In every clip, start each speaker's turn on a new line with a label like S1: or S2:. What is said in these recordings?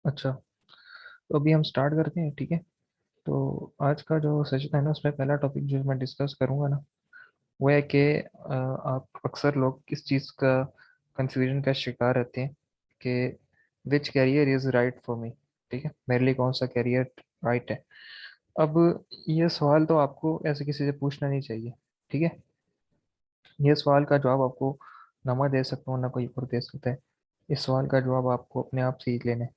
S1: अच्छा, तो अभी हम स्टार्ट करते हैं, ठीक है। तो आज का जो सेशन है ना, उसमें पहला टॉपिक जो मैं डिस्कस करूंगा ना, वो है कि आप अक्सर लोग किस चीज़ का कंफ्यूजन का शिकार रहते हैं कि which career is right for me. ठीक है, मेरे लिए कौन सा कैरियर राइट है। अब ये सवाल तो आपको ऐसे किसी से पूछना नहीं चाहिए, ठीक है। ये सवाल का जवाब आपको ना मैं दे सकता हूँ, ना कोई और दे सकता है। इस सवाल का जवाब आपको अपने आप से ही लेना है।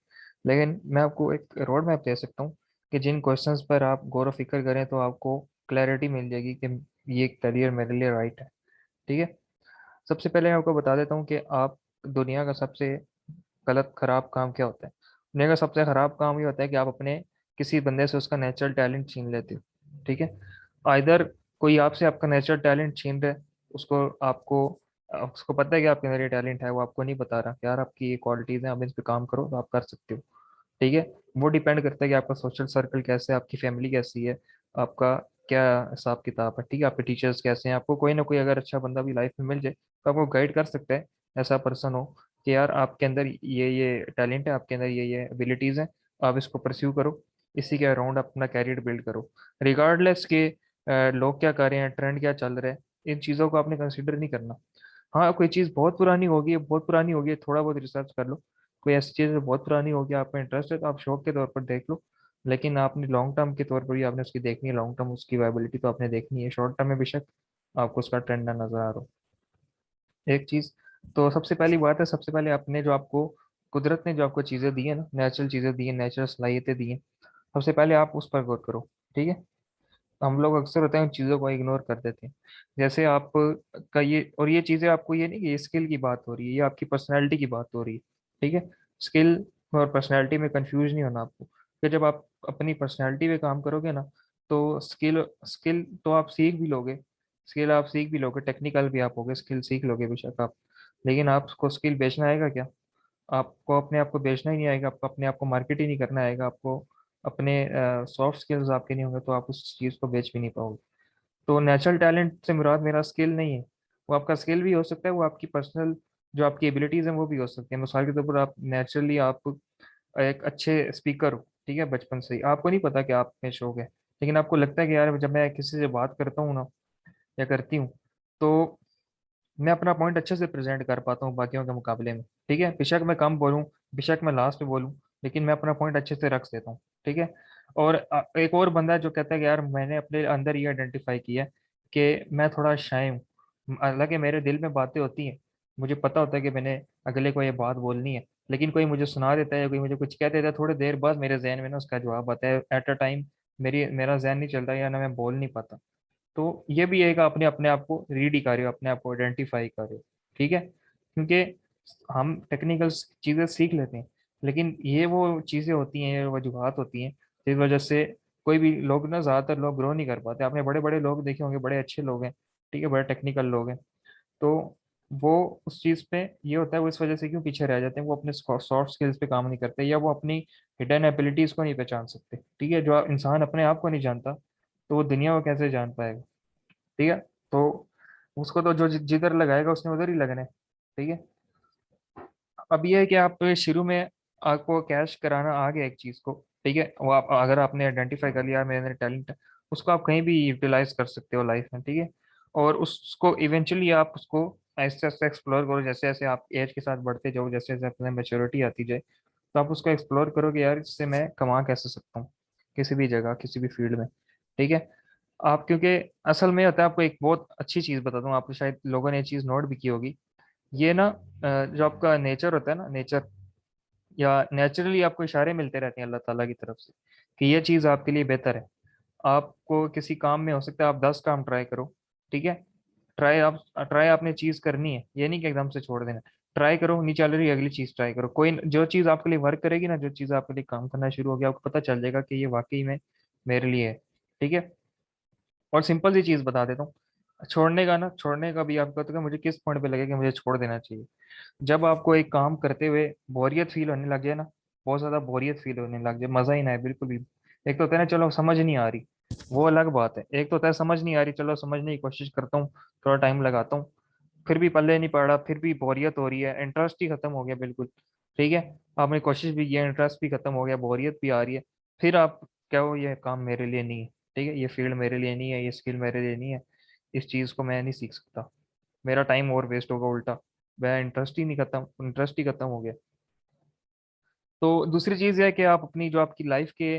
S1: लेकिन मैं आपको एक रोड मैप दे सकता हूँ कि जिन क्वेश्चंस पर आप गौर व फिक्र करें तो आपको क्लैरिटी मिल जाएगी कि ये करियर मेरे लिए राइट है, ठीक है। सबसे पहले मैं आपको बता देता हूँ कि आप दुनिया का सबसे गलत खराब काम क्या होता है। दुनिया का सबसे खराब काम ये होता है कि आप अपने किसी बंदे से उसका नेचुरल टैलेंट छीन लेते हो, ठीक है। आइदर कोई आपसे आपका नेचुरल टैलेंट छीन रहा है, उसको आपको उसको पता है कि आपके अंदर ये टैलेंट है, वो आपको नहीं बता रहा कि यार आपकी ये क्वालिटीज हैं, आप इस पे काम करो तो आप कर सकते हो, ठीक है। वो डिपेंड करता है कि आपका सोशल सर्कल कैसे है, आपकी फैमिली कैसी है, आपका क्या हिसाब किताब है, ठीक है। आपके टीचर्स कैसे हैं, आपको कोई ना कोई अगर अच्छा बंदा भी लाइफ में मिल जाए तो आपको गाइड कर सकता है। ऐसा पर्सन हो कि यार आपके अंदर ये टैलेंट है, आपके अंदर ये एबिलिटीज हैं, आप इसको परस्यू करो, इसी के अराउंड अपना कैरियर बिल्ड करो, रिगार्डलेस के लोग क्या कर रहे हैं, ट्रेंड क्या चल रहा है। इन चीज़ों को आपने कंसिडर नहीं करना। हाँ, कोई चीज़ बहुत पुरानी होगी, बहुत पुरानी होगी, थोड़ा बहुत रिसर्च कर लो। कोई ऐसी चीज़ जो बहुत पुरानी होगी, आपका इंटरेस्ट है तो आप शौक के तौर पर देख लो। लेकिन आपने लॉन्ग टर्म के तौर पर भी आपने उसकी देखनी है, लॉन्ग टर्म उसकी वायबिलिटी तो आपने देखनी है। शॉर्ट टर्म में बेशक आपको उसका ट्रेंड ना नजर आ रहा हो। एक चीज, तो सबसे पहली बात है, सबसे पहले आपने जो आपको कुदरत ने जो आपको चीजें दी है ना, नेचुरल चीजें दी है, नेचुरल सलाहियतें दी हैं, सबसे पहले आप उस पर गौर करो, ठीक है। हम लोग अक्सर होते हैं उन चीज़ों को इग्नोर कर देते हैं। जैसे आप का ये, और ये चीज़ें आपको, ये नहीं कि ये स्किल की बात हो रही है, ये आपकी पर्सनैलिटी की बात हो रही है, ठीक है। स्किल और पर्सनैलिटी में कंफ्यूज नहीं होना आपको, कि जब आप अपनी पर्सनैलिटी पे काम करोगे ना, तो स्किल स्किल तो आप सीख भी लोगे, स्किल आप सीख भी लोगे, टेक्निकल भी आप होगे, स्किल सीख लोगे बेशक आप। लेकिन आपको स्किल बेचना आएगा क्या? आपको अपने आप को बेचना ही नहीं आएगा, आपको अपने आप को मार्केट ही नहीं करना आएगा, आपको अपने सॉफ्ट स्किल्स आपके नहीं होंगे तो आप उस चीज़ को बेच भी नहीं पाओगे। तो नेचुरल टैलेंट से मुराद मेरा स्किल नहीं है। वो आपका स्किल भी हो सकता है, वो आपकी पर्सनल जो आपकी एबिलिटीज हैं वो भी हो सकती है। मिसाल के तौर पर आप नेचुरली आप एक अच्छे स्पीकर हो, ठीक है, बचपन से ही आपको नहीं पता कि आप में शौक है, लेकिन आपको लगता है कि यार जब मैं किसी से बात करता हूँ ना या करती हूँ, तो मैं अपना पॉइंट अच्छे से प्रेजेंट कर पाता हूँ बाकियों के मुकाबले में, ठीक है। बेशक मैं कम बोलूँ, बेशक मैं लास्ट में बोलूँ, लेकिन मैं अपना पॉइंट अच्छे से रख देता हूँ, ठीक है। और एक और बंदा है जो कहता है कि यार मैंने अपने अंदर ये आइडेंटिफाई किया है कि मैं थोड़ा शाय हूँ, हालांकि मेरे दिल में बातें होती हैं, मुझे पता होता है कि मैंने अगले को ये बात बोलनी है, लेकिन कोई मुझे सुना देता है, कोई मुझे कुछ कह देता है, थोड़ी देर बाद मेरे जहन में ना उसका जवाब आता है, एट अ टाइम मेरा जहन नहीं चलता या ना मैं बोल नहीं पाता। तो ये भी एक अपने अपने आप को रीड कर रहे हो, अपने आप को आइडेंटिफाई कर रहे हो, ठीक है। क्योंकि हम टेक्निकल चीज़ें सीख लेते हैं, लेकिन ये वो चीज़ें होती हैं, ये वजूहत होती हैं जिस वजह से कोई भी लोग ना, ज़्यादातर लोग ग्रो नहीं कर पाते। आपने बड़े बड़े लोग देखे होंगे, बड़े अच्छे लोग हैं, ठीक है, बड़े टेक्निकल लोग हैं, तो वो उस चीज़ पे ये होता है, वो इस वजह से क्यों पीछे रह जाते हैं, वो अपने सॉफ्ट स्किल्स पे काम नहीं करते, या वो अपनी हिडन एबिलिटीज को नहीं पहचान सकते, ठीक है। जो इंसान अपने आप को नहीं जानता तो वो दुनिया को कैसे जान पाएगा, ठीक है। तो उसको तो जो जिधर लगाएगा उसने उधर ही लगना है, ठीक है। अब ये है कि आप शुरू में आपको कैश कराना आ गया एक चीज को, ठीक है, वो आप अगर आपने आइडेंटिफाई कर लिया मेरे अंदर टैलेंट है, उसको आप कहीं भी यूटिलाइज कर सकते हो लाइफ में, ठीक है। और उसको इवेंचुअली आप उसको ऐसे ऐसे एक्सप्लोर करो, जैसे जैसे आप एज के साथ बढ़ते जाओ, जैसे जैसे अपने मेच्योरिटी आती जाए, तो आप उसको एक्सप्लोर करोगे यार इससे मैं कमा कैसे सकता हूँ, किसी भी जगह किसी भी फील्ड में, ठीक है। आप क्योंकि असल में होता है, आपको एक बहुत अच्छी चीज बता दूं, आपको शायद लोगों ने ये चीज नोट भी की होगी। ये ना जो आपका नेचर होता है ना, नेचर या नेचुरली आपको इशारे मिलते रहते हैं अल्लाह ताला की तरफ से कि ये चीज आपके लिए बेहतर है। आपको किसी काम में हो सकता है आप 10 काम ट्राई करो, ठीक है। ट्राई आपने चीज करनी है, ये नहीं कि एकदम से छोड़ देना। ट्राई करो, नहीं चल रही अगली चीज ट्राई करो, कोई जो चीज आपके लिए वर्क करेगी ना, जो चीज आपके लिए काम करना शुरू हो गया, आपको पता चल जाएगा कि ये वाकई में मेरे लिए है, ठीक है। और सिंपल सी चीज बता देता हूँ, छोड़ने का ना, छोड़ने का भी आपको तो मुझे किस पॉइंट पे लगे कि मुझे छोड़ देना चाहिए, जब आपको एक काम करते हुए बोरियत फील होने लग जाए ना, बहुत ज्यादा बोरियत फील होने लग जाए, मजा ही ना है बिल्कुल भी। एक तो होता है ना, चलो समझ नहीं आ रही, वो अलग बात है। एक तो होता है समझ नहीं आ रही, चलो समझने की कोशिश करता हूँ, थोड़ा टाइम लगाता हूँ, फिर भी पल्ले नहीं पड़ रहा, फिर भी बोरियत हो रही है, इंटरेस्ट ही खत्म हो गया बिल्कुल, ठीक है, आपने कोशिश भी किया, इंटरेस्ट भी खत्म हो गया, बोरियत भी आ रही है, फिर आप क्या हो, ये काम मेरे लिए नहीं है, ठीक है, ये फील्ड मेरे लिए नहीं है, ये स्किल मेरे लिए नहीं है, इस चीज़ को मैं नहीं सीख सकता, मेरा टाइम और वेस्ट होगा उल्टा, वह इंटरेस्ट ही खत्म हो गया। तो दूसरी चीज़ है कि आप अपनी जो आपकी लाइफ के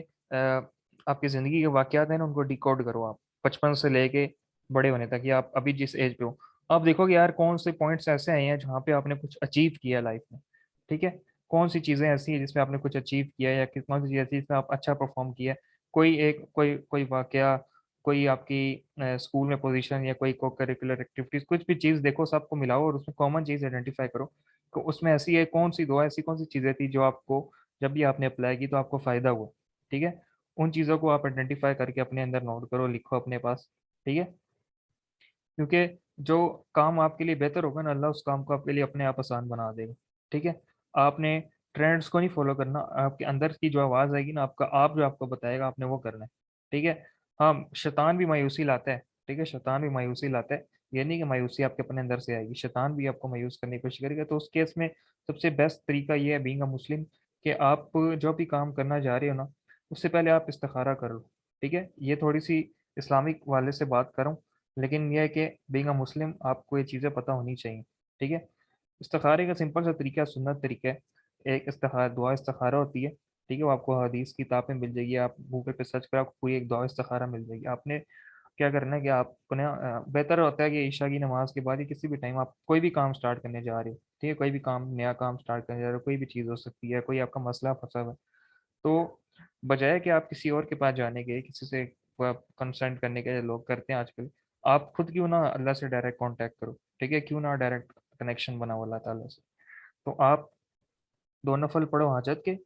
S1: आपकी ज़िंदगी के वाक़यात हैं ना, उनको डिकोड करो आप, बचपन से लेके बड़े होने तक, या आप अभी जिस एज पे हो, आप देखोगे यार कौन से पॉइंट्स ऐसे आए हैं जहाँ पे आपने कुछ अचीव किया लाइफ में, ठीक है, कौन सी चीज़ें ऐसी हैं जिसमें आपने कुछ अचीव किया है, या कौन सी चीज़ ऐसी है जिसमें आप अच्छा परफॉर्म किया है, कोई वाक़या, कोई आपकी स्कूल में पोजीशन, या कोई को करिकुलर एक्टिविटीज, कुछ भी चीज़ देखो, सबको मिलाओ और उसमें कॉमन चीज़ आइडेंटिफाई करो, तो उसमें ऐसी है कौन सी दो ऐसी कौन सी चीज़ें थी जो आपको, जब भी आपने अप्लाई की तो आपको फायदा हुआ, ठीक है, उन चीज़ों को आप आइडेंटिफाई करके अपने अंदर नोट करो, लिखो अपने पास, ठीक है, क्योंकि जो काम आपके लिए बेहतर होगा ना, अल्लाह उस काम को आपके लिए अपने आप आसान बना देगा, ठीक है, आपने ट्रेंड्स को नहीं फॉलो करना, आपके अंदर की जो आवाज़ आएगी ना, आपका आप जो आपको बताएगा आपने वो करना है, ठीक है। हाँ, शैतान भी मायूसी लाता है, ठीक है, शैतान भी मायूसी लाता है, ये नहीं कि मायूसी आपके अपने अंदर से आएगी, शैतान भी आपको मायूस करने की कोशिश करेगा, तो उस केस में सबसे बेस्ट तरीका ये है बीइंग अ मुस्लिम, कि आप जो भी काम करना चाह रहे हो ना, उससे पहले आप इस्तिखारा कर लो, ठीक है, ये थोड़ी सी इस्लामिक वाले से बात करूँ, लेकिन यह है कि बीइंग अ मुस्लिम आपको ये चीज़ें पता होनी चाहिए, ठीक है। इस्तिखारे का सिंपल सा तरीका, सुन्नत तरीका है, एक इस्तिखार दुआ इस्तिखारा होती है, ठीक है, वो आपको हदीस की किताब में मिल जाएगी, आप गूगल पे सर्च करें, आपको पूरी एक दुआ इस्तिखारा मिल जाएगी, आपने क्या करना है कि आपको ना बेहतर होता है कि ईशा की नमाज के बाद या किसी भी टाइम आप कोई भी काम स्टार्ट करने जा रहे हो, ठीक है, कोई भी काम, नया काम स्टार्ट करने जा रहे हो, कोई भी चीज़ हो सकती है, कोई आपका मसला फंसा हुआ है, तो बजाय कि आप किसी और के पास जाने के, किसी से कंसल्ट करने के लोग करते हैं आजकल, आप खुद क्यों ना अल्लाह से डायरेक्ट कांटेक्ट करो, ठीक है, क्यों ना डायरेक्ट कनेक्शन बनाओ अल्लाह ताला से, तो आप दो नफल पढ़ो हाजत के,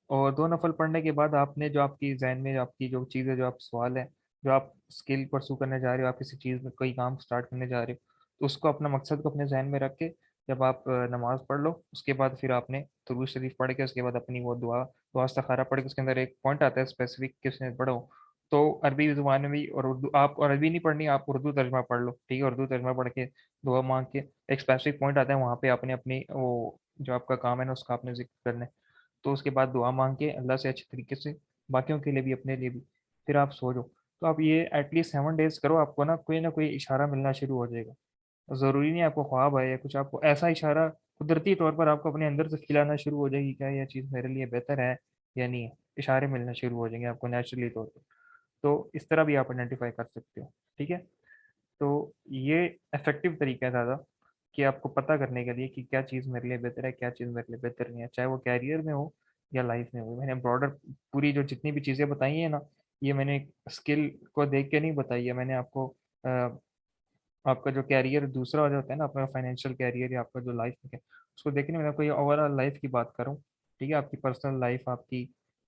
S1: और दो नफल पढ़ने के बाद आपने जो आपकी जहन में जो आपकी जो चीज़ है, जो आप सवाल है, जो आप स्किल परसू करने जा रहे हो, आप किसी चीज़ में कोई काम स्टार्ट करने जा रहे हो, तो उसको अपना मकसद को अपने जहन में रख के जब आप नमाज पढ़ लो, उसके बाद फिर आपने दुरूद शरीफ पढ़ के उसके बाद अपनी वो दुआ दुआ इस्तिखारा पढ़ के, उसके अंदर एक पॉइंट आता है स्पेसिफिक कि उसने पढ़ो, तो अरबी ज़ुबान में भी, और उर्दू, आप और अरबी नहीं पढ़नी, आप उर्दू तर्जमा पढ़ लो, ठीक है, उर्दू तर्जमा पढ़ के दुआ मांग के एक स्पेसिफिक पॉइंट आता है, वहाँ पे आपने अपनी वो जो आपका काम है ना उसका आपने जिक्र करना है, तो उसके बाद दुआ मांग के अल्लाह से अच्छे तरीके से, बाकियों के लिए भी अपने लिए भी, फिर आप सो जाओ, तो आप ये एटलीस्ट 7 डेज करो, आपको ना कोई इशारा मिलना शुरू हो जाएगा, ज़रूरी नहीं आपको ख्वाब आए या कुछ, आपको ऐसा इशारा कुदरती तौर पर आपको अपने अंदर से खिलाना शुरू हो जाएगी, क्या यह चीज़ मेरे लिए बेहतर है या नहीं है, इशारे मिलना शुरू हो जाएंगे आपको नेचुरली तौर पर, तो इस तरह भी आप आइडेंटिफाई कर सकते हो, ठीक है, तो ये इफेक्टिव तरीका है ज़्यादा, कि आपको पता करने के लिए कि क्या चीज़ मेरे लिए बेहतर है, क्या चीज़ मेरे लिए बेहतर नहीं है, चाहे वो कैरियर में हो या लाइफ में हो, मैंने ब्रॉडर पूरी जो जितनी भी चीज़ें बताई हैं ना, ये मैंने स्किल को देख के नहीं बताई है, मैंने आपको आपका जो कैरियर दूसरा हो जाता है ना, आपका फाइनेंशियल कैरियर या आपका जो लाइफ है, उसको देखने में आपको ये ओवरऑल लाइफ की बात करूँ, ठीक है, आपकी पर्सनल लाइफ, आपकी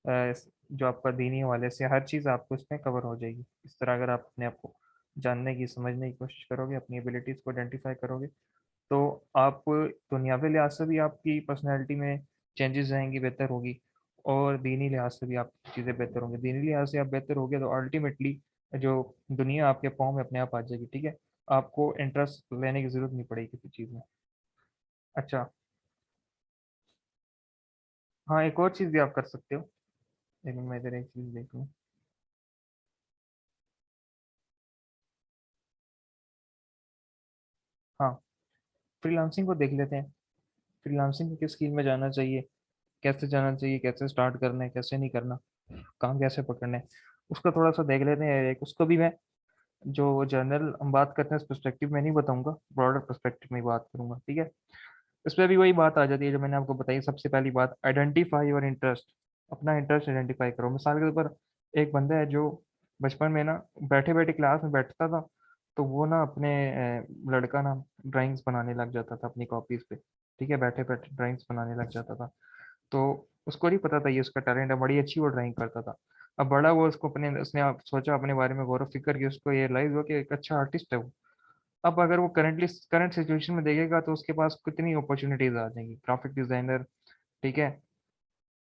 S1: जो आपका दीनी हवाले से हर चीज़ आपको इसमें कवर हो जाएगी, इस तरह अगर आप अपने आप को जानने की समझने की कोशिश करोगे, अपनी एबिलिटीज़ को आइडेंटिफाई करोगे, तो आप दुनियावी लिहाज से भी आपकी पर्सनैलिटी में चेंजेस आएंगी, बेहतर होगी, और दीनी लिहाज से भी आप चीज़ें बेहतर होंगी, दीनी लिहाज से आप बेहतर होगे तो अल्टीमेटली जो दुनिया आपके पाँव में अपने आप आ जाएगी, ठीक है, आपको इंटरेस्ट लेने की जरूरत नहीं पड़ेगी किसी चीज़ में। अच्छा, हाँ, एक और चीज़ भी आप कर सकते हो, लेकिन मैं इधर एक चीज़ देख लूँ। हाँ, फ्रीलांसिंग को देख लेते हैं, फ्रीलांसिंग को किस स्कीम में जाना चाहिए, कैसे जाना चाहिए, कैसे स्टार्ट करना है, कैसे नहीं करना, काम कैसे पकड़ना है, उसका थोड़ा सा देख लेते हैं, एक उसको भी मैं जो जनरल हम बात करते हैं इस पर्सपेक्टिव में नहीं बताऊंगा, ब्रॉडर पर्सपेक्टिव में ही बात करूंगा, ठीक है, इसमें भी वही बात आ जाती है जो मैंने आपको बताई, सबसे पहली बात आइडेंटिफाई योर इंटरेस्ट, अपना इंटरेस्ट आइडेंटिफाई करो, मिसाल के तौर पर एक बंदा है जो बचपन में ना बैठे बैठे क्लास में बैठता था, तो वो ना अपने लड़का ना ड्राइंग्स बनाने लग जाता था अपनी कॉपीज पे, ठीक है, बैठे बैठे ड्राइंग्स बनाने लग जाता था, तो उसको नहीं पता था ये उसका टैलेंट है, बड़ी अच्छी वो ड्राइंग करता था, अब बड़ा हुआ, उसको अपने उसने आप सोचा अपने बारे में गौरव फिक्र की, उसको ये रियलाइज हुआ कि एक अच्छा आर्टिस्ट है वो, अब अगर वो करंट सिचुएशन में देखेगा तो उसके पास कितनी अपॉर्चुनिटीज आ जाएंगी, ग्राफिक डिजाइनर, ठीक है,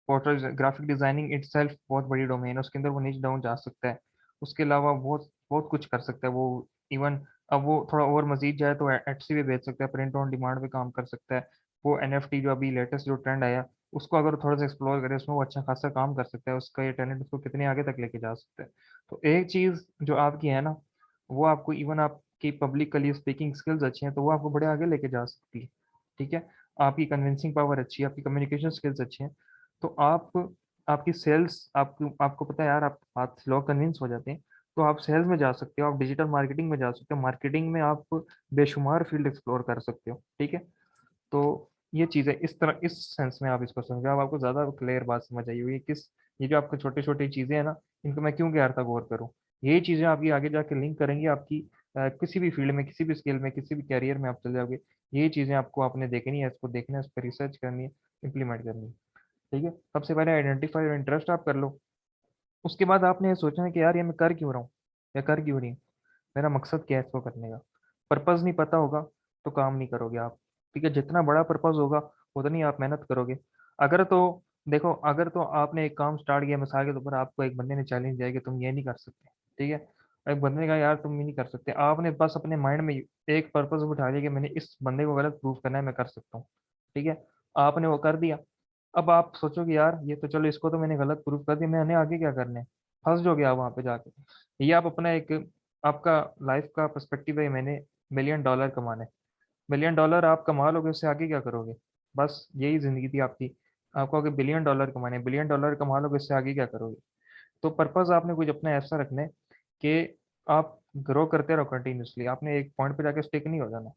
S1: पोर्ट्रेट ग्राफिक डिजाइनिंग इटसेल्फ बहुत बड़ी डोमेन है, उसके अंदर वो नीच डाउन जा सकता है, उसके अलावा बहुत बहुत कुछ कर सकता है वो, इवन अब वो थोड़ा और मजीद जाए तो एटसी पे बेच सकता है, प्रिंट ऑन डिमांड पे काम कर सकता है, वो एनएफटी जो अभी लेटेस्ट जो ट्रेंड आया उसको अगर थोड़ा सा एक्सप्लोर करे, उसमें वो अच्छा खासा काम कर सकता है, उसका ये टैलेंट उसको कितने आगे तक लेके जा सकता है। तो एक चीज जो आपकी है ना, वो आपको इवन आपकी पब्लिकली स्पीकिंग स्किल्स अच्छी हैं तो वो आपको बड़े आगे लेके जा सकती है। ठीक है, आपकी कन्विंसिंग पावर अच्छी है, आपकी कम्युनिकेशन स्किल्स अच्छी हैं, तो आप आपकी सेल्स, आपको आपको पता है यार, आप बात से लोग कन्विंस हो जाते हैं, तो आप सेल्स में जा सकते हो, आप डिजिटल मार्केटिंग में जा सकते हो, मार्केटिंग में आप बेशुमार फील्ड एक्सप्लोर कर सकते हो। ठीक है, तो ये चीज़ है, इस तरह इस सेंस में आप इसको समझो, अब आपको ज़्यादा क्लियर बात समझ आई होगी किस, ये जो आपको छोटी छोटी चीज़ें हैं ना, इनको मैं क्यों कह रहा था गौर करूँ। यही चीज़ें आपकी आगे जाके लिंक करेंगी आपकी किसी भी फील्ड में, किसी भी स्किल में, किसी भी कैरियर में आप चले जाओगे। यही चीज़ें आपको आपने देखनी है, इसको देखना है, इस पर रिसर्च करनी है, इंप्लीमेंट करनी है। ठीक है, सबसे पहले आइडेंटिफाई और इंटरेस्ट आप कर लो। उसके बाद आपने ये सोचना है कि यार ये मैं कर क्यों रहा हूँ, या कर क्यों रही हूँ, मेरा मकसद क्या है इसको करने का। पर्पस नहीं पता होगा तो काम नहीं करोगे आप। ठीक है, जितना बड़ा पर्पस होगा उतनी आप मेहनत करोगे। अगर तो देखो, अगर तो आपने एक काम स्टार्ट किया, मिसाल के तौर पर आपको एक बंदे ने चैलेंज दिया कि तुम ये नहीं कर सकते, ठीक है, एक बंदे ने कहा यार तुम ये नहीं कर सकते, आपने बस अपने माइंड में एक पर्पस उठा लिया कि मैंने इस बंदे को गलत प्रूव करना है, मैं कर सकता हूँ। ठीक है, आपने वो कर दिया। अब आप सोचोगे यार ये तो चलो, इसको तो मैंने गलत प्रूफ कर दिया, मैंने आगे क्या करना है, फंस जाओगे आप वहां पे जाके। ये आप अपना एक, आपका लाइफ का पर्सपेक्टिव है, मैंने $1 मिलियन कमाने, $1 मिलियन आप कमा लोगे, उससे आगे क्या करोगे। बस यही जिंदगी थी आपकी, आपको आगे $1 बिलियन कमाने, $1 बिलियन कमा लोगे, इससे आगे क्या करोगे। तो पर्पस आपने कुछ अपना ऐसा रखना है कि आप ग्रो करते रहो कंटिन्यूसली, आपने एक पॉइंट पे जाके स्टिक नहीं हो जाना।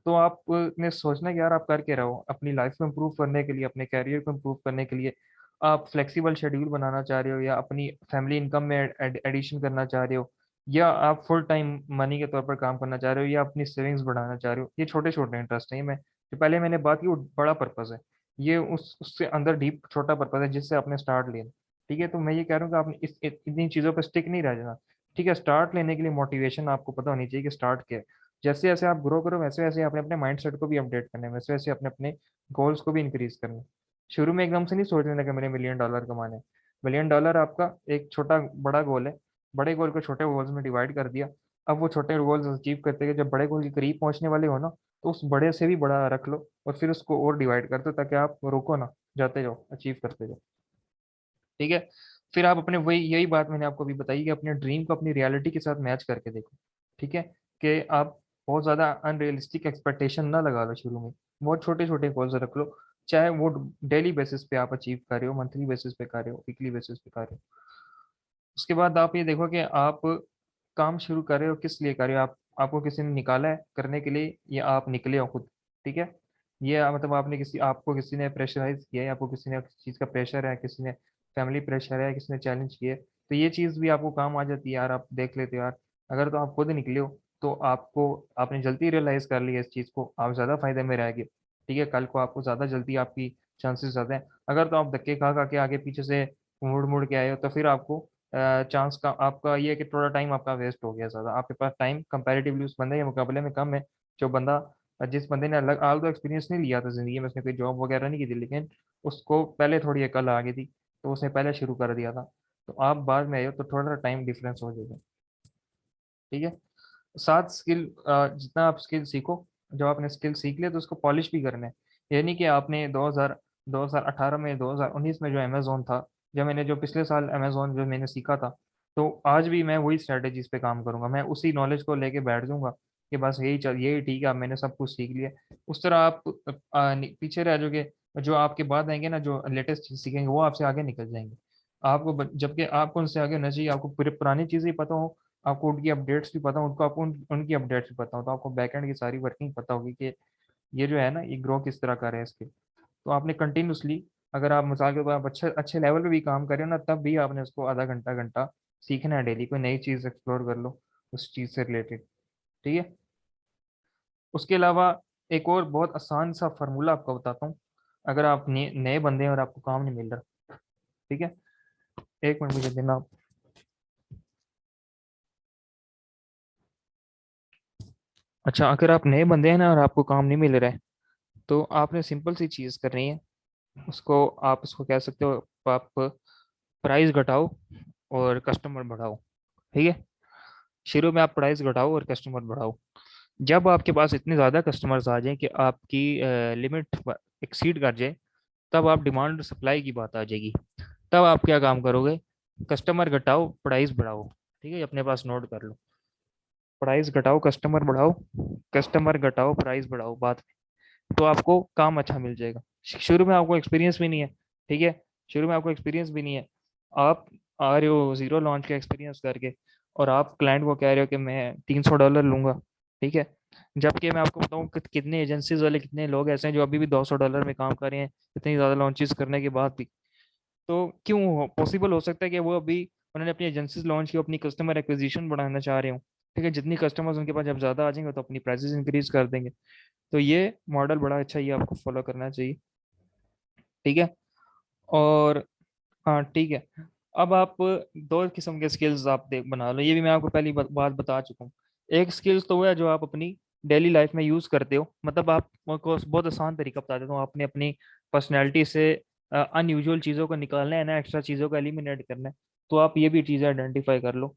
S1: तो आपने सोचना है कि यार आप कर क्या रहो अपनी लाइफ को इम्प्रूव करने के लिए, अपने कैरियर को इम्प्रूव करने के लिए। आप फ्लेक्सिबल शेड्यूल बनाना चाह रहे हो, या अपनी फैमिली इनकम में एडिशन करना चाह रहे हो, या आप फुल टाइम मनी के तौर पर काम करना चाह रहे हो, या अपनी सेविंग्स बढ़ाना चाह रहे हो। ये छोटे छोटे इंटरेस्ट नहीं, मैं जो पहले मैंने बात की वो बड़ा पर्पज है, ये उससे अंदर डीप छोटा पर्पज है जिससे आपने स्टार्ट लिया। ठीक है, तो मैं ये कह रहा हूँ कि आपने इतनी चीज़ों पर स्टिक नहीं रह जाना। ठीक है, स्टार्ट लेने के लिए मोटिवेशन आपको पता होनी चाहिए कि स्टार्ट क्या है। जैसे जैसे आप ग्रो करो, वैसे वैसे आपने अपने माइंड सेट को भी अपडेट करना है, वैसे वैसे अपने अपने गोल्स को भी इंक्रीज करना है। शुरू में एकदम से नहीं सोचने लगा मेरे $1 मिलियन कमाने हैं। $1 मिलियन आपका एक छोटा बड़ा गोल है, बड़े गोल को छोटे गोल्स में डिवाइड कर दिया। अब वो छोटे गोल्स अचीव करते हुए जब बड़े गोल के करीब पहुंचने वाले हो ना, तो उस बड़े से भी बड़ा रख लो, और फिर उसको और डिवाइड कर दो, ताकि आप रुको ना, जाते जाओ, अचीव करते जाओ। ठीक है, फिर आप अपने, वही यही बात मैंने आपको भी बताई कि अपने ड्रीम को अपनी रियलिटी के साथ मैच करके देखो। ठीक है, कि आप बहुत ज्यादा अनरियलिस्टिक एक्सपेक्टेशन ना लगा लो शुरू में, बहुत छोटे छोटे गोल्स रख लो, चाहे वो डेली बेसिस पे आप अचीव कर रहे हो, मंथली बेसिस पे कर रहे हो, वीकली बेसिस पे कर रहे हो। उसके बाद आप ये देखो कि आप काम शुरू कर रहे हो किस लिए कर रहे हो, आप, आपको किसी ने निकाला है करने के लिए, या आप निकले हो खुद। ठीक है, ये मतलब आपने किसी, आपको किसी ने प्रेशराइज किया है, आपको किसी ने किसी चीज़ का प्रेशर है, किसी ने फैमिली प्रेशर है, किसी ने चैलेंज किया है, तो ये चीज़ भी आपको काम आ जाती है यार, आप देख लेते हो यार। अगर तो आप खुद निकले हो, तो आपको, आपने जल्दी रियलाइज कर लिया इस चीज़ को, आप ज़्यादा फायदे में रहेंगे। ठीक है, कल को आपको ज़्यादा जल्दी, आपकी चांसेस ज़्यादा है। अगर तो आप धक्के खा खा के आगे पीछे से मुड़ मुड़ के आए हो, तो फिर आपको चांस का, आपका ये है कि थोड़ा टाइम आपका वेस्ट हो गया ज़्यादा, आपके पास टाइम कंपैरेटिवली उस बंदे के मुकाबले में कम है। जो बंदा, जिस बंदे ने अलग आल तो एक्सपीरियंस नहीं लिया था जिंदगी में, उसने कोई जॉब वगैरह नहीं की थी, लेकिन उसको पहले थोड़ी अकल आ गई थी, तो उसने पहले शुरू कर दिया था। तो आप बाद में आए हो तो थोड़ा सा टाइम डिफरेंस हो जाएगा। ठीक है, साथ स्किल, जितना आप स्किल सीखो, जब आपने स्किल सीख लिया तो उसको पॉलिश भी करना है। ये नहीं कि आपने 2018 में, 2019 में जो अमेजोन था, जब मैंने जो पिछले साल अमेजोन जो मैंने सीखा था, तो आज भी मैं वही स्ट्रेटेजीज पे काम करूंगा, मैं उसी नॉलेज को लेके बैठ जाऊंगा कि बस यही चल, यही ठीक है, अब मैंने सब कुछ सीख लिया। उस तरह आप पीछे रह जाओगे। जो आपके बाद आएंगे ना, जो लेटेस्ट चीज सीखेंगे, वो आपसे आगे निकल जाएंगे। आपको जबकि आपको उनसे आगे होना चाहिए, आपको पूरी पुरानी चीजें पता हो, आपको उनकी अपडेट्स भी पता हो, उनको आपको उनकी अपडेट्स भी पता हो, तो आपको बैकएंड की सारी वर्किंग पता होगी कि ये जो है ना, ये ग्रो किस तरह कर रहे हैं इसके। तो आपने कंटिन्यूसली, अगर आप मिसाल के तौर पर आप अच्छे अच्छे लेवल पे भी काम कर रहे हो ना, तब भी आपने उसको आधा घंटा घंटा सीखना है डेली, कोई नई चीज़ एक्सप्लोर कर लो उस चीज़ से रिलेटेड। ठीक है, उसके अलावा एक और बहुत आसान सा फार्मूला आपको बताता हूँ। अगर आप नए बंदे हैं और आपको काम नहीं मिल रहा, ठीक है, एक मिनट मुझे देना। अच्छा, अगर आप नए बंदे हैं ना और आपको काम नहीं मिल रहा है, तो आपने सिंपल सी चीज़ करनी है। उसको, आप उसको कह सकते हो, आप प्राइस घटाओ और कस्टमर बढ़ाओ। ठीक है, शुरू में आप प्राइस घटाओ और कस्टमर बढ़ाओ। जब आपके पास इतने ज़्यादा कस्टमर्स आ जाएं कि आपकी लिमिट एक्सीड कर जाए,
S2: तब आप डिमांड और सप्लाई की बात आ जाएगी। तब आप क्या काम करोगे, कस्टमर घटाओ प्राइस बढ़ाओ। ठीक है, अपने पास नोट कर लो, प्राइस घटाओ कस्टमर बढ़ाओ, कस्टमर घटाओ प्राइस बढ़ाओ बात। तो आपको काम अच्छा मिल जाएगा। शुरू में आपको एक्सपीरियंस भी नहीं है, ठीक है, शुरू में आपको एक्सपीरियंस भी नहीं है, आप आ रहे हो जीरो लॉन्च का एक्सपीरियंस करके, और आप क्लाइंट को कह रहे हो कि मैं $300 लूंगा। ठीक है, जबकि मैं आपको बताऊं कि कितने एजेंसीज वाले कितने लोग ऐसे हैं जो अभी भी $200 में काम कर रहे हैं, इतनी ज्यादा लॉन्चेस करने के बाद भी। तो क्यों पॉसिबल हो सकता है कि वो अभी उन्होंने अपनी एजेंसीज लॉन्च की, अपनी कस्टमर एक्विजिशन बढ़ाना चाह रहे हो। ठीक है, जितनी कस्टमर्स उनके पास जब ज्यादा आ जाएंगे तो अपनी प्राइसेस इंक्रीज कर देंगे। तो ये मॉडल बड़ा अच्छा, ये आपको फॉलो करना चाहिए। ठीक है, और हाँ ठीक है। अब आप दो किस्म के स्किल्स आप देख बना लो, ये भी मैं आपको पहली बात बता चुका हूँ। एक स्किल्स तो वो है जो आप अपनी डेली लाइफ में यूज करते हो, मतलब आपको बहुत आसान तरीका बता देता हूँ, आपने अपनी पर्सनैलिटी से अनयूजुअल चीज़ों को निकालना है ना, एक्स्ट्रा चीज़ों को एलिमिनेट करना है। तो आप ये भी चीज़ें आइडेंटिफाई कर लो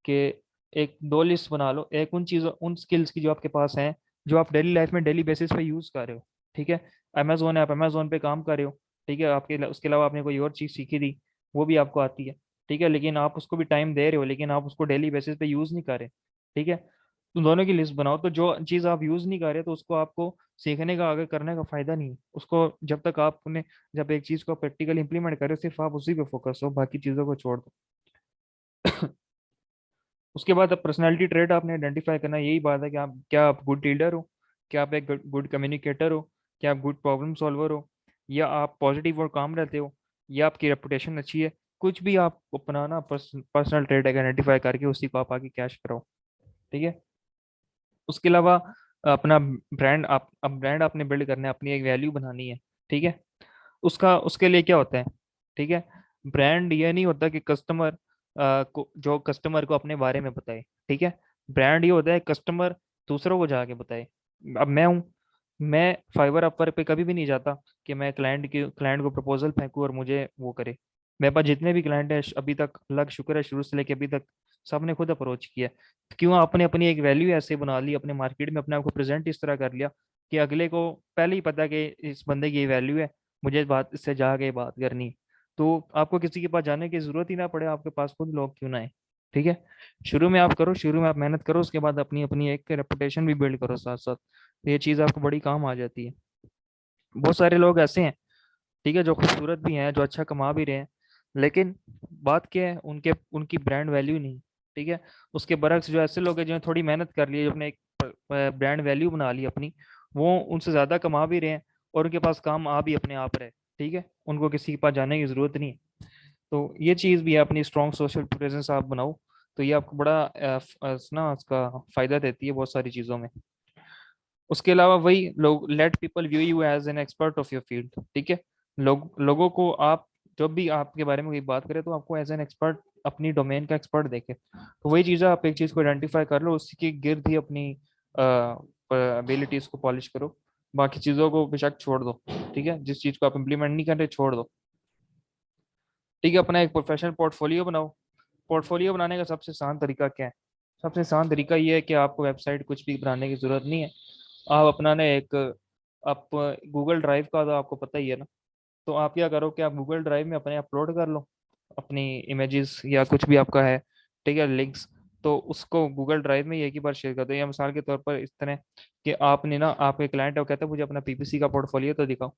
S2: कि एक दो लिस्ट बना लो, एक उन चीज़ों उन स्किल्स की जो आपके पास हैं, जो आप डेली लाइफ में डेली बेसिस पे यूज कर रहे हो। ठीक है, अमेजोन है, आप अमेजोन पे काम कर रहे हो। ठीक है, आपके उसके अलावा आपने कोई और चीज़ सीखी थी, वो भी आपको आती है। ठीक है, लेकिन आप उसको भी टाइम दे रहे हो, लेकिन आप उसको डेली बेसिस पे यूज नहीं कर रहे। ठीक है, तो दोनों की लिस्ट बनाओ, तो जो चीज़ आप यूज नहीं कर रहे तो उसको आपको सीखने का, आगे करने का फायदा नहीं है उसको। जब तक आपने जब एक चीज़ को प्रैक्टिकल इंप्लीमेंट करो, सिर्फ आप उसी पे फोकस हो, बाकी चीज़ों को छोड़ दो। उसके बाद अब पर्सनैलिटी ट्रेट आपने आइडेंटिफाई करना है। यही बात है कि आप क्या आप गुड लीडर हो, क्या आप एक गुड कम्युनिकेटर हो, क्या आप गुड प्रॉब्लम सॉल्वर हो, या आप पॉजिटिव और काम रहते हो, या आपकी रेपुटेशन अच्छी है। कुछ भी आप अपना ना पर्सनल ट्रेट आइडेंटिफाई करके उसी को आप आगे कैश कराओ। ठीक है, उसके अलावा अपना ब्रांड, आप अब ब्रांड आपने बिल्ड करना है, अपनी एक वैल्यू बनानी है। ठीक है, उसका उसके लिए क्या होता है, ठीक है, ब्रांड ये नहीं होता कि कस्टमर को जो कस्टमर को अपने बारे में बताए। ठीक है, ब्रांड ये होता है कस्टमर दूसरों को जाके बताए। अब मैं हूँ, मैं फाइवर अपवर पे कभी भी नहीं जाता कि मैं क्लाइंट को प्रपोजल फेंकूं और मुझे वो करे। मेरे पास जितने भी क्लाइंट हैं अभी तक, अल्लाह का शुक्र है, शुरू से लेके अभी तक सबने खुद अप्रोच किया। क्यों, आपने अपनी एक वैल्यू ऐसे बना ली, अपने मार्केट में अपने आप को प्रेजेंट इस तरह कर लिया कि अगले को पहले ही पता कि इस बंदे की ये वैल्यू है, मुझे बात इससे जाके बात करनी। तो आपको किसी के पास जाने की जरूरत ही ना पड़े, आपके पास खुद लोग क्यों ना आए। ठीक है, शुरू में आप करो, शुरू में आप मेहनत करो, उसके बाद अपनी अपनी एक रेपुटेशन भी बिल्ड करो साथ साथ, तो ये चीज़ आपको बड़ी काम आ जाती है। बहुत सारे लोग ऐसे हैं, ठीक है, जो खूबसूरत भी हैं, जो अच्छा कमा भी रहे हैं, लेकिन बात क्या है, उनके उनकी ब्रांड वैल्यू नहीं। ठीक है, उसके बरक्स जो ऐसे लोग हैं जिन्होंने थोड़ी मेहनत कर ली है, जो अपने एक ब्रांड वैल्यू बना ली अपनी, वो उनसे ज़्यादा कमा भी रहे हैं, और उनके पास काम आ भी अपने आप रहे। ठीक है, उनको किसी के पास जाने की ज़रूरत नहीं है। तो ये चीज़ भी है, अपनी स्ट्रॉन्ग सोशल प्रेजेंस आप बनाओ, तो ये आपको बड़ा ना उसका फायदा देती है बहुत सारी चीज़ों में। उसके अलावा वही लोग, let people view you as an expert of your field. ठीक है, लोगों को आप जब भी आपके बारे में कोई बात करें तो आपको एज एन एक्सपर्ट, अपनी डोमेन का एक्सपर्ट देखे। तो वही चीज़ है, आप एक चीज़ को आइडेंटिफाई कर लो, उसी के गिर्द ही अपनी एबिलिटीज को पॉलिश करो, बाकी चीज़ों को बेशक छोड़ दो। ठीक है, जिस चीज़ को आप इम्प्लीमेंट नहीं कर रहे छोड़ दो। ठीक है, अपना एक प्रोफेशनल पोर्टफोलियो बनाओ। पोर्टफोलियो बनाने का सबसे आसान तरीका क्या है, सबसे आसान तरीका ये है कि आपको वेबसाइट कुछ भी बनाने की जरूरत नहीं है। आप अपना ना एक, आप गूगल ड्राइव का तो आपको पता ही है ना, तो आप क्या करो कि आप गूगल ड्राइव में अपने अपलोड कर लो अपनी इमेजेस या कुछ भी आपका है। ठीक है, लिंक्स, तो उसको गूगल ड्राइव में एक ही बार शेयर कर दो। या मिसाल के तौर पर इस तरह कि आपने ना, आपके क्लाइंट है वो कहता है मुझे अपना पीपीसी का पोर्टफोलियो तो दिखाओ।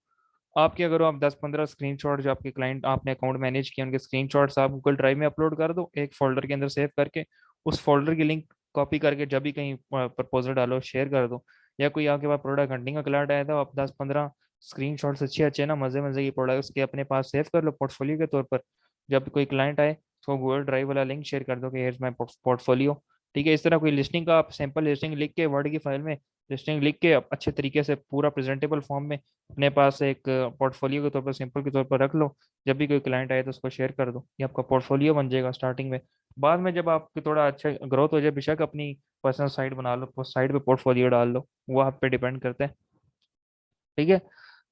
S2: आप क्या करो, आप 10-15 स्क्रीनशॉट जो आपके क्लाइंट आपने अकाउंट मैनेज किया उनके स्क्रीनशॉट्स आप गूगल ड्राइव में अपलोड कर दो, एक फोल्डर के अंदर सेव करके। उस फोल्डर की लिंक कॉपी करके जब भी कहीं प्रपोजल डालो शेयर कर दो। या कोई आपके पास प्रोडक्ट हंटिंग का क्लाइंट आया था, आप 10-15 स्क्रीनशॉट्स अच्छे अच्छे ना मजे मजे की प्रोडक्ट्स के अपने पास सेव कर लो पोर्टफोलियो के तौर पर। जब कोई क्लाइंट आए तो गूगल ड्राइव वाला लिंक शेयर कर दो कि हेयर्स माय पोर्टफोलियो। ठीक है, इस तरह कोई लिस्टिंग का आप सैंपल लिस्टिंग लिख के वर्ड की फाइल में लिस्टिंग लिख के अच्छे तरीके से पूरा प्रेजेंटेबल फॉर्म में अपने पास एक पोर्टफोलियो के तौर पर, सिंपल के तौर पर रख लो। जब भी कोई क्लाइंट आए तो उसको शेयर कर दो, ये आपका पोर्टफोलियो बन जाएगा स्टार्टिंग में। बाद में जब आपकी थोड़ा अच्छा ग्रोथ हो जाए, बेशक अपनी पर्सनल साइट बना लो, साइट पे पोर्टफोलियो डाल लो, वो आप पे डिपेंड करता है। ठीक है,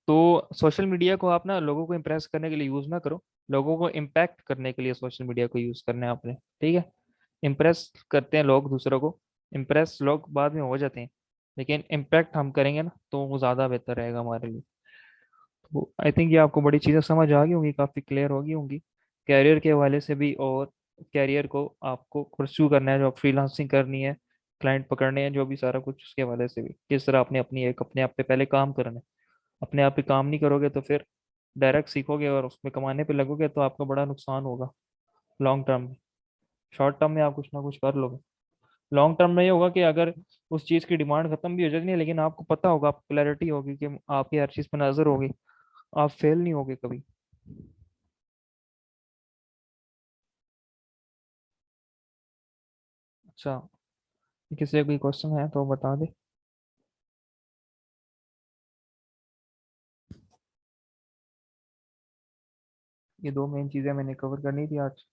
S2: तो सोशल मीडिया को आप ना लोगों को इम्प्रेस करने के लिए यूज ना करो, लोगों को इम्पैक्ट करने के लिए सोशल मीडिया को यूज करना है आपने। ठीक है, इम्प्रेस करते हैं लोग दूसरों को, इम्प्रेस लोग बाद में हो जाते हैं, लेकिन इम्पैक्ट हम करेंगे ना तो वो ज़्यादा बेहतर रहेगा हमारे लिए। तो आई थिंक ये आपको बड़ी चीज़ें समझ आ गई होंगी, काफ़ी क्लियर होगी होंगी कैरियर के हवाले से भी, और कैरियर को आपको परस्यू करना है, जो फ्रीलांसिंग करनी है, क्लाइंट पकड़ने हैं, जो भी सारा कुछ उसके हवाले से भी, किस तरह आपने अपनी एक अपने आप पे पहले काम करना है। अपने आप पे काम नहीं करोगे तो फिर डायरेक्ट सीखोगे और उसमें कमाने पे लगोगे तो आपका बड़ा नुकसान होगा लॉन्ग टर्म में। शॉर्ट टर्म में आप कुछ ना कुछ कर लोगे, लॉन्ग टर्म में ये होगा कि अगर उस चीज़ की डिमांड खत्म भी हो जाती है, लेकिन आपको पता होगा, आपको क्लैरिटी होगी कि आपकी हर चीज़ पर नजर होगी, आप फेल नहीं होगे कभी। अच्छा, किसी का कोई क्वेश्चन है तो बता दे। ये दो मेन चीजें मैंने कवर करनी थी आज।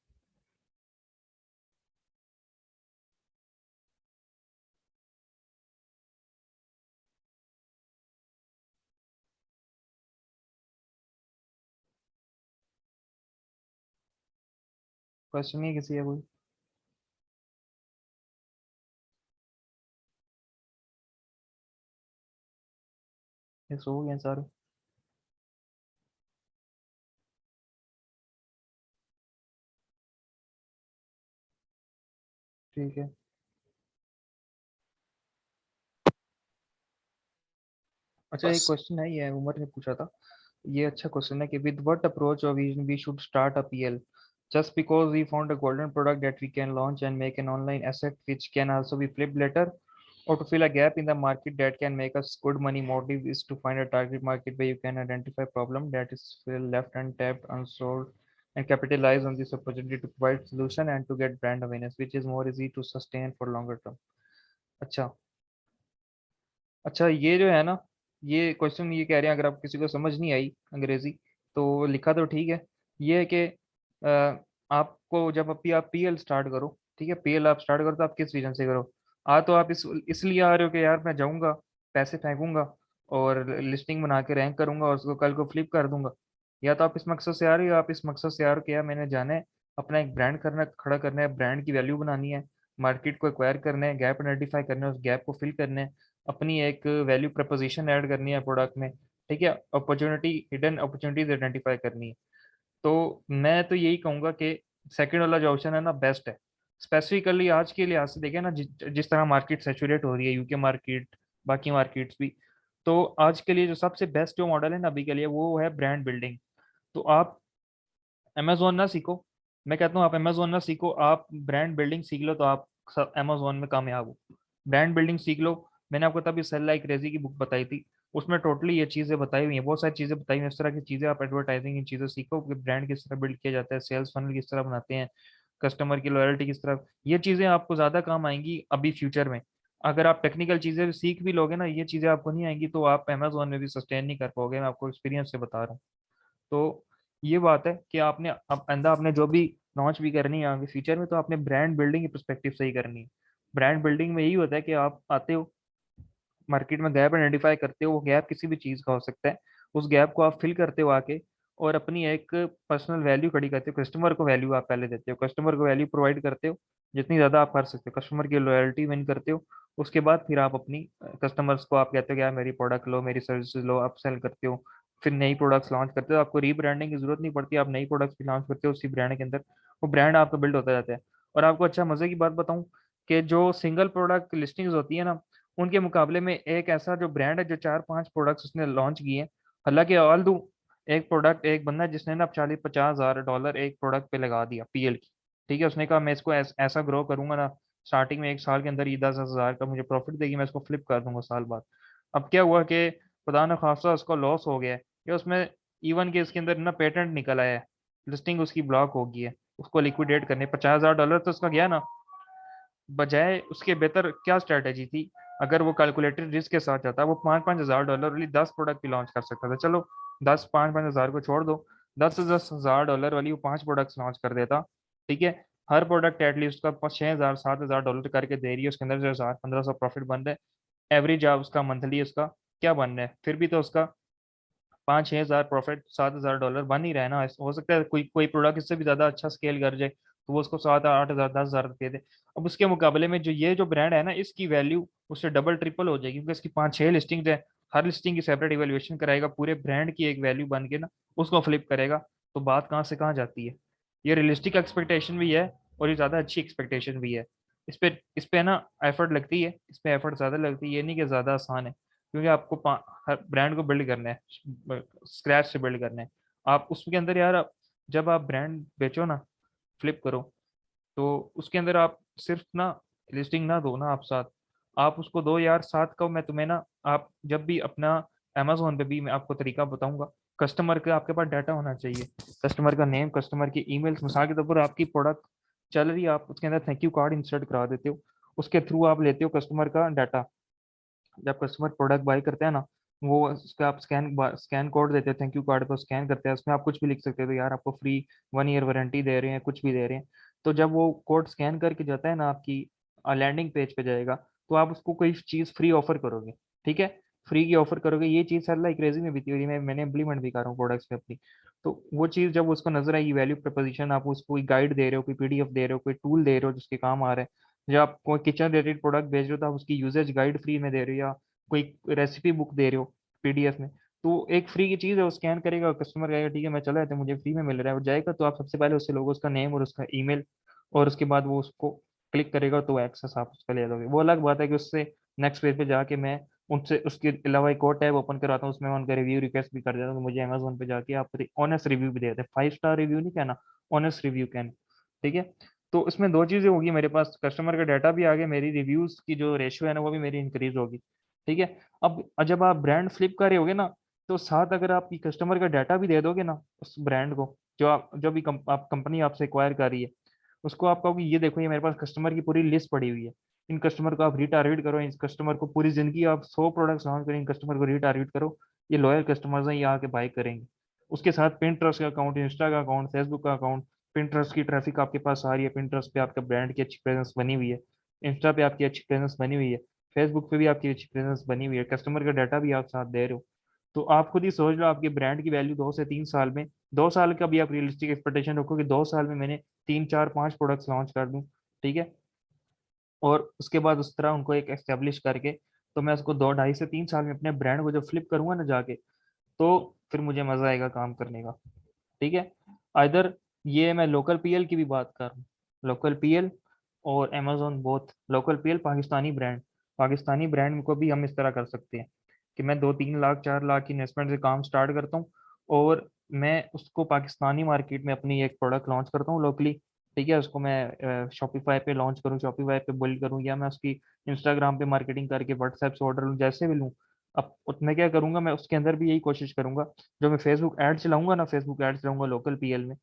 S2: क्वेश्चन नहीं है किसी का कोई? ये सो गए सारे? ठीक है। अच्छा, एक
S3: बस
S2: क्वेश्चन है, ये उमर ने पूछा था। ये अच्छा क्वेश्चन है कि विद व्हाट अप्रोच और vision we should start a PL, just because we found a golden product that we can launch and make an online asset which can also be flipped later, or to fill a gap in the market that can make us good money. Motive is to find a target market where you can identify problem that is still left untapped, unsolved, and capitalize on this opportunity to provide solution and to get brand awareness which is more easy to sustain for longer term. अच्छा, अच्छा ये जो है ना, ये question ये कह रहे हैं, अगर आप किसी को समझ नहीं आई अंग्रेजी तो लिखा तो ठीक है। ये है कि आपको जब अभी आप पीएल स्टार्ट करो, ठीक है, पीएल आप स्टार्ट करो तो आप किस रीजन से करो? तो आप इसलिए आ रहे हो कि यार मैं जाऊंगा, पैसे फेंकूंगा और लिस्टिंग बना के रैंक करूंगा और उसको कल को फ्लिप कर दूंगा। या तो आप इस मकसद से आ रहे हो, आप इस मकसद से आ रहे हो कि यार मैंने जाना है, अपना एक ब्रांड करना खड़ा करना है, ब्रांड की वैल्यू बनानी है, मार्केट को एक्वायर करना है, गैप आइडेंटिफाई करना है, उस गैप को फिल करना है, अपनी एक वैल्यू प्रपोजिशन ऐड करनी है प्रोडक्ट में, ठीक है, अपॉर्चुनिटी, हिडन अपॉर्चुनिटीज आइडेंटिफाई करनी है। तो मैं तो यही कहूंगा कि सेकंड वाला जो ऑप्शन है ना बेस्ट है। स्पेसिफिकली आज के लिहाज से देखें ना, जिस तरह मार्केट सेचुरेट हो रही है, यूके मार्केट, बाकी मार्केट्स भी, तो आज के लिए जो सबसे बेस्ट जो मॉडल है ना अभी के लिए वो है ब्रांड बिल्डिंग। तो आप अमेजोन ना सीखो, मैं कहता हूँ आप अमेजोन ना सीखो, आप ब्रांड बिल्डिंग सीख लो तो आप अमेजोन में कामयाब हो। ब्रांड बिल्डिंग सीख लो। मैंने आपको तभी सेल लाइक क्रेजी की बुक बताई थी, उसमें टोटली ये चीज़ें बताई हुई हैं, बहुत सारी चीज़ें बताई हुई हैं, इस तरह की चीज़ें आप एडवर्टाइजिंग की चीज़ें सीखो कि ब्रांड किस तरह बिल्ड किया जाता है, सेल्स फनल किस तरह बनाते हैं, कस्टमर की लॉयल्टी किस तरह, ये चीज़ें आपको ज़्यादा काम आएंगी अभी फ्यूचर में। अगर आप टेक्निकल चीज़ें भी सीख भी लोगे ना, ये चीज़ें आपको नहीं आएंगी तो आप अमेजोन में भी सस्टेन नहीं कर पाओगे, मैं आपको एक्सपीरियंस से बता रहा हूँ। तो ये बात है कि आपने अब अंदर आपने जो भी लॉन्च भी करनी है आगे फ्यूचर में, तो आपने ब्रांड बिल्डिंग की पर्सपेक्टिव से ही करनी है। ब्रांड बिल्डिंग में यही होता है कि आप आते हो मार्केट में, गैप आइडेंटिफाई करते हो, वो गैप किसी भी चीज़ का हो सकता है, उस गैप को आप फिल करते हो आके, और अपनी एक पर्सनल वैल्यू खड़ी करते हो, कस्टमर को वैल्यू आप पहले देते हो, कस्टमर को वैल्यू प्रोवाइड करते हो जितनी ज़्यादा आप कर सकते हो, कस्टमर की लॉयल्टी विन करते हो। उसके बाद फिर आप अपनी कस्टमर्स को आप कहते हो कि यार मेरी प्रोडक्ट लो, मेरी सर्विसेज लो, आप सेल करते हो। फिर नई प्रोडक्ट्स लॉन्च करते हो, आपको रीब्रांडिंग की जरूरत नहीं पड़ती, आप नई प्रोडक्ट्स भी लॉन्च करते हो उसी ब्रांड के अंदर, वो ब्रांड आपका बिल्ड होता जाता है। और आपको अच्छा मजे की बात बताऊं कि जो सिंगल प्रोडक्ट लिस्टिंग्स होती है ना, उनके मुकाबले में एक ऐसा जो ब्रांड है जो 4-5 प्रोडक्ट्स उसने लॉन्च किए हैं, हालांकि ऑल दो, एक प्रोडक्ट, एक बंदा जिसने ना 40-50 हज़ार डॉलर एक प्रोडक्ट पे लगा दिया पीएल की, ठीक है, उसने कहा मैं इसको ऐसा ग्रो करूंगा ना, स्टार्टिंग में 1 साल के अंदर ये 10,000 का मुझे प्रॉफिट देगी, मैं इसको फ्लिप कर दूंगा साल बाद। अब क्या हुआ कि खुदा न खासा उसको लॉस हो गया है, या उसमें इवन के इसके अंदर ना पेटेंट निकल आया है, लिस्टिंग उसकी ब्लॉक हो गई है, उसको लिक्विडेट करने 50,000 डॉलर तो उसका गया ना। बजाय उसके बेहतर क्या स्ट्रेटेजी थी, अगर वो कैलकुलेटेड रिस्क के साथ जाता, वो 5-5 हज़ार डॉलर वाली 10 प्रोडक्ट भी लॉन्च कर सकता था। चलो 10, 5-5 हज़ार को छोड़ दो, 10-10 हज़ार डॉलर वाली वो 5 प्रोडक्ट्स लॉन्च कर देता, ठीक है, हर प्रोडक्ट एटलीस्ट उसका 6,000-7,000 डॉलर करके दे रही है, उसके अंदर जो 1,000-1,500 प्रॉफिट बन रहा है, एवरेज आप उसका मंथली उसका क्या बन रहा है, फिर भी तो उसका 5-6 हज़ार प्रॉफिट, 7,000 डॉलर बन ही रहा है ना। हो सकता है कोई कोई प्रोडक्ट इससे भी ज्यादा अच्छा स्केल कर जाए तो वो उसको 7-8 हज़ार 10,000 दे दे। अब उसके मुकाबले में जो ये जो ब्रांड है ना, इसकी वैल्यू उससे डबल ट्रिपल हो जाएगी, क्योंकि इसकी 5-6 लिस्टिंग्स है, हर लिस्टिंग की सेपरेट इवेल्युएशन कराएगा, पूरे ब्रांड की एक वैल्यू बन के ना उसको फ्लिप करेगा, तो बात कहाँ से कहाँ जाती है। ये रियलिस्टिक एक्सपेक्टेशन भी है और ये ज़्यादा अच्छी एक्सपेक्टेशन भी है। इस पे ना एफर्ट लगती है, इस पे एफर्ट ज़्यादा लगती है, ये नहीं कि ज़्यादा आसान है, क्योंकि आपको हर ब्रांड को बिल्ड करना है, स्क्रैच से बिल्ड करना है। आप उसके अंदर यार जब आप ब्रांड बेचो ना, फ्लिप करो, तो उसके अंदर आप सिर्फ ना लिस्टिंग ना दो ना, आप साथ आप उसको दो यार, साथ का मैं तुम्हें ना, आप जब भी अपना अमेजोन पे भी मैं आपको तरीका बताऊंगा, कस्टमर का आपके पास डाटा होना चाहिए, कस्टमर का नेम, कस्टमर की ईमेल्स, मिसाल के तौर पर आपकी प्रोडक्ट चल रही है, आप उसके अंदर थैंक यू कार्ड इंसर्ट करा देते हो, उसके थ्रू आप लेते हो कस्टमर का डाटा। जब कस्टमर प्रोडक्ट बाय करते हैं ना, वो उसका आप स्कैन कोड देते हैं, थैंक यू कार्ड को स्कैन करते हैं, उसमें आप कुछ भी लिख सकते हो, तो यार आपको फ्री 1 ईयर वारंटी दे रहे हैं, कुछ भी दे रहे हैं। तो जब वो कोड स्कैन करके जाता है ना आपकी लैंडिंग पेज पे जाएगा, तो आप उसको कोई चीज़ फ्री ऑफर करोगे, ठीक है, फ्री की ऑफर करोगे। ये चीज़ सर लाइक क्रेजी में भी थी, और ये मैंने इम्प्लीमेंट भी कर रहा हूँ प्रोडक्ट्स पे अपनी। तो वो चीज़ जब उसको नजर आएगी, वैल्यू प्रपोजिशन, आप उसको कोई गाइड दे रहे हो, कोई पीडीएफ दे रहे हो, कोई टूल दे रहे हो जिसके काम आ रहा है, जब आप कोई किचन रिलेटेड प्रोडक्ट बेच रहे हो तो आप उसकी यूजेज गाइड फ्री में दे रहे हो, या कोई रेसिपी बुक दे रहे हो पीडीएफ में, तो एक फ्री की चीज़ है, वो स्कैन करेगा, कस्टमर कहेगा ठीक है मैं चला जाता हूँ, मुझे फ्री में मिल रहा है, वो जाएगा, तो आप सबसे पहले उससे लोगो उसका नेम और उसका ईमेल, और उसके बाद वो उसको क्लिक करेगा, तो एक्सेस आप उसका ले लोगे। वो अलग बात है कि उससे नेक्स्ट पेज पे जाके मैं उनसे उसके अलावा एक और टैब ओपन कराता हूँ, उसमें मैं उनका रिव्यू रिक्वेस्ट भी कर देता हूँ, तो मुझे अमेजोन पे जाके आप ऑनेस्ट रिव्यू भी देते हैं, 5 स्टार रिव्यू नहीं कहना, ऑनेस्ट रिव्यू कहना, ठीक है। तो इसमें दो चीजें होगी, मेरे पास कस्टमर का डाटा भी आ गया, मेरी रिव्यूज की जो रेशियो है ना वो भी मेरी इंक्रीज होगी, ठीक है। अब जब आप ब्रांड फ्लिप कर रहे होगे ना, तो साथ अगर आप कस्टमर का डाटा भी दे दोगे ना उस ब्रांड को, जो भी आप कंपनी आपसे एक्वायर कर रही है, उसको आप कहोगे ये देखो, ये मेरे पास कस्टमर की पूरी लिस्ट पड़ी हुई है, इन कस्टमर को आप रीटारगेट करो, इन कस्टमर को पूरी जिंदगी आप 100 प्रोडक्ट्स लॉन्च करें, इन कस्टमर को रीटारगेट करो, ये लॉयल कस्टमर्स हैं, ये आके बाय करेंगे। उसके साथ पिंटरेस्ट का अकाउंट, इंस्टा का अकाउंट, फेसबुक का अकाउंट, पिंटरेस्ट की ट्रैफिक आपके पास आ रही है, पिंटरेस्ट पे आपका ब्रांड की अच्छी प्रेजेंस बनी हुई है, इंस्टा पे आपकी अच्छी प्रेजेंस बनी हुई है, फेसबुक पे भी आपकी अच्छी प्रेजेंस बनी हुई है, कस्टमर का डाटा भी आप साथ दे रहे हो, तो आप खुद ही सोच लो आपके ब्रांड की वैल्यू 2 से 3 साल में, 2 साल का भी आप रियलिस्टिक एक्सपेक्टेशन रखो कि 2 साल में मैंने 3 4 5 प्रोडक्ट्स लॉन्च कर दूं, ठीक है, और उसके बाद उस तरह उनको एक एस्टेब्लिश करके, तो मैं उसको 2 2.5 से 3 साल में अपने ब्रांड को जब फ्लिप करूंगा ना जाके, तो फिर मुझे मजा आएगा काम करने का, ठीक है। इधर ये मैं लोकल पीएल की भी बात कर रहा हूँ, लोकल पीएल और Amazon both, local PL Pakistani brand को भी हम इस तरह कर सकते हैं कि मैं 2 3 लाख 4 लाख की इन्वेस्टमेंट से काम स्टार्ट करता हूँ, और मैं उसको पाकिस्तानी मार्केट में अपनी एक प्रोडक्ट लॉन्च करता हूँ लोकली, ठीक है, उसको मैं शॉपिफाई पे लॉन्च करूँ, शॉपिफाई पे बिल्ड करूँ, या मैं उसकी इंस्टाग्राम पे मार्केटिंग करके व्हाट्सएप से ऑर्डर लूँ, जैसे भी लूँ। अब मैं क्या करूंगा, मैं उसके अंदर भी यही कोशिश करूंगा, जो मैं फेसबुक ऐड चलाऊंगा ना, फेसबुक ऐड चलाऊंगा लोकल पीएल में,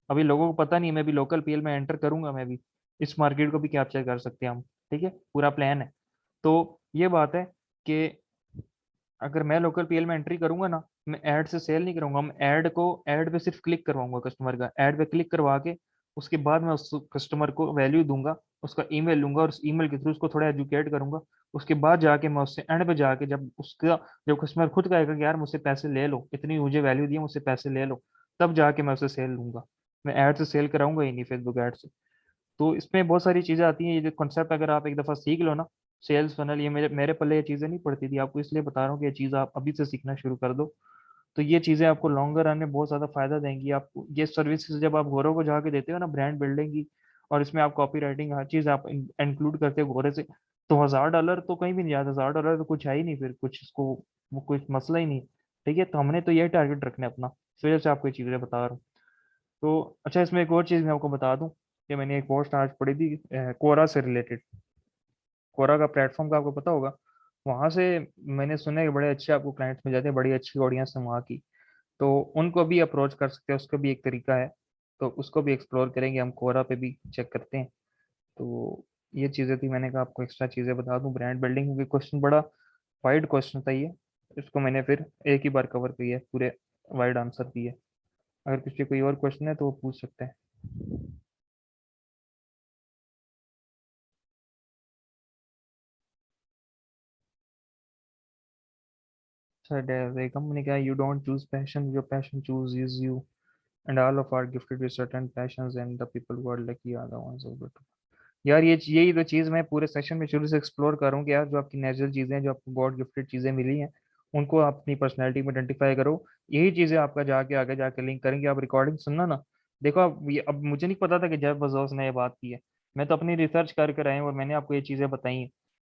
S2: अभी लोगों को पता नहीं है, मैं भी लोकल पीएल में एंटर करूंगा, मैं भी इस मार्केट को भी कैप्चर कर सकते हैं हम, ठीक है, पूरा प्लान है। तो ये बात है कि अगर मैं लोकल पीएल में एंट्री करूंगा ना, मैं ऐड से सेल नहीं करूंगा, मैं ऐड पे सिर्फ क्लिक करवाऊंगा, कस्टमर का ऐड पे क्लिक करवा के उसके बाद मैं उस कस्टमर को वैल्यू दूंगा, उसका ईमेल लूंगा, और उस ईमेल के थ्रू उसको थोड़ा एजुकेट करूंगा, उसके बाद जाके मैं उससे एंड पे जाके जब कस्टमर खुद कहेगा कि यार मुझसे पैसे ले लो, इतनी मुझे वैल्यू दी है, मुझसे पैसे ले लो, तब जाके मैं उसे सेल लूंगा। मैं ऐड से सेल कराऊंगा ही नहीं, फेसबुक ऐड से। तो इसमें बहुत सारी चीजें आती हैं, ये जो कॉन्सेप्ट अगर आप एक दफा सीख लो ना, सेल्स फनल, ये मेरे मेरे पल्ले ये चीजें नहीं पड़ती थी, आपको इसलिए बता रहा हूँ कि ये चीज आप अभी से सीखना शुरू कर दो, तो ये चीजें आपको लॉन्गर रन में बहुत ज्यादा फायदा देंगी। आपको ये सर्विसेज जब आप घोरों को जाके देते हो ना ब्रांड बिल्डिंग की, और इसमें आप कॉपी राइटिंग हर चीज आप इंक्लूड करते हो घोरे से, तो $1000 तो कहीं भी नहीं जाता, $1000 तो कुछ है ही नहीं, फिर कुछ इसको वो कुछ मसला ही नहीं, ठीक है। तो हमने तो यही टारगेट रखना है अपना, इस वजह से आपको ये चीजें बता रहा हूँ। तो अच्छा, इसमें एक और चीज़ मैं आपको बता दूं कि मैंने एक पोस्ट आज पढ़ी थी कोरा से रिलेटेड। कोरा का प्लेटफॉर्म का आपको पता होगा, वहां से मैंने सुना है कि बड़े अच्छे आपको क्लाइंट्स मिल जाते हैं, बड़ी अच्छी ऑडियंस है वहाँ की, तो उनको भी अप्रोच कर सकते हैं, उसका भी एक तरीका है, तो उसको भी एक्सप्लोर करेंगे हम, कोरा पे भी चेक करते हैं। तो ये चीज़ें थी, मैंने कहा आपको एक्स्ट्रा चीज़ें बता दूं ब्रांड बिल्डिंग, क्योंकि क्वेश्चन बड़ा वाइड क्वेश्चन था ये, इसको मैंने फिर एक ही बार कवर किया है, पूरे वाइड आंसर दिए। अगर किसी कोई और क्वेश्चन है तो वो पूछ सकते हैं। Said a company guy, you don't choose passion, your passion chooses you. And all of are gifted with certain passions, and the people who are lucky are the ones who get। यार ये यही तो चीज मैं पूरे session में शुरू से एक्सप्लोर कर रहा हूँ कि यार जो आपकी नेचुरल चीजें हैं, जो आपको गॉड गिफ्टेड चीजें मिली हैं, उनको आप अपनी पर्सनैलिटी में आइडेंटिफाई करो। यही चीजें आपका जाके आगे जाके लिंक करेंगे। आप रिकॉर्डिंग सुनना ना। देखो आप ये, अब मुझे नहीं पता था कि जेफ बेजोस ने ये बात की है। मैं तो अपनी रिसर्च कर कर आया हूं और मैंने आपको ये चीजें बताई हैं।